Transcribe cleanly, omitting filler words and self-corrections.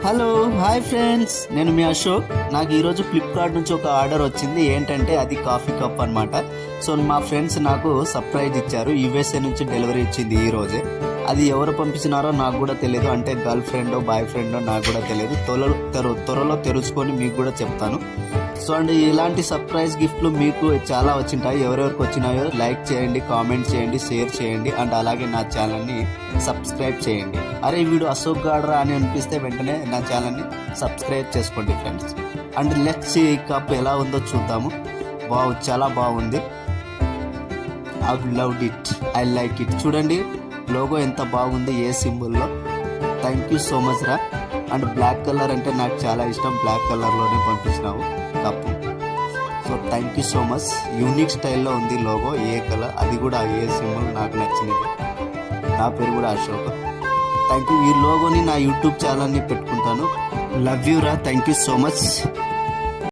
Hello hi friends, నేను మీ అశోక్. నాకు ఈరోజు ఫ్లిప్కార్ట్ నుంచి ఒక ఆర్డర్ వచ్చింది. ఏంటంటే అది కాఫీ కప్ అనమాట. సో మా ఫ్రెండ్స్ నాకు సర్ప్రైజ్ ఇచ్చారు. యూఎస్ఏ నుంచి డెలివరీ ఇచ్చింది ఈ రోజే. అది ఎవరు పంపించినారో నాకు కూడా తెలియదు. అంటే గర్ల్ ఫ్రెండో బాయ్ ఫ్రెండో నాకు కూడా తెలియదు. త్వరలో తెలుసుకొని మీకు కూడా చెప్తాను. సో అండ్ ఇలాంటి సర్ప్రైజ్ గిఫ్ట్లు మీకు చాలా వచ్చింటాయి. ఎవరెవరికి వచ్చినాయో లైక్ చేయండి, కామెంట్ చేయండి, షేర్ చేయండి. అండ్ అలాగే నా ఛానల్ని సబ్స్క్రైబ్ చేయండి. అరే వీడు అశోక్ గాడ్రా అని అనిపిస్తే వెంటనే నా ఛానల్ని సబ్స్క్రైబ్ చేసుకోండి ఫ్రెండ్స్. అండ్ లెట్స్ ఈ కప్ ఎలా ఉందో చూద్దాము. వావ్, చాలా బాగుంది. I loved it, I like it. చూడండి లోగో ఎంత బాగుంది, ఏ సింబల్లో. థ్యాంక్ యూ సో మచ్ రా. అండ్ బ్లాక్ కలర్ అంటే నాకు చాలా ఇష్టం. బ్లాక్ కలర్లోనే పంపించినావు cup. So thank you so much. Unique స్టైల్లో ఉంది లోగో, ఏ కలర్ అది కూడా ఏ సింబల్ నాకు నచ్చినది. నా పేరు కూడా అశోక్. Thank you. ఈ లోగోని నా యూట్యూబ్ ఛానల్ని పెట్టుకుంటాను. లవ్ యూ రా. Thank you so much.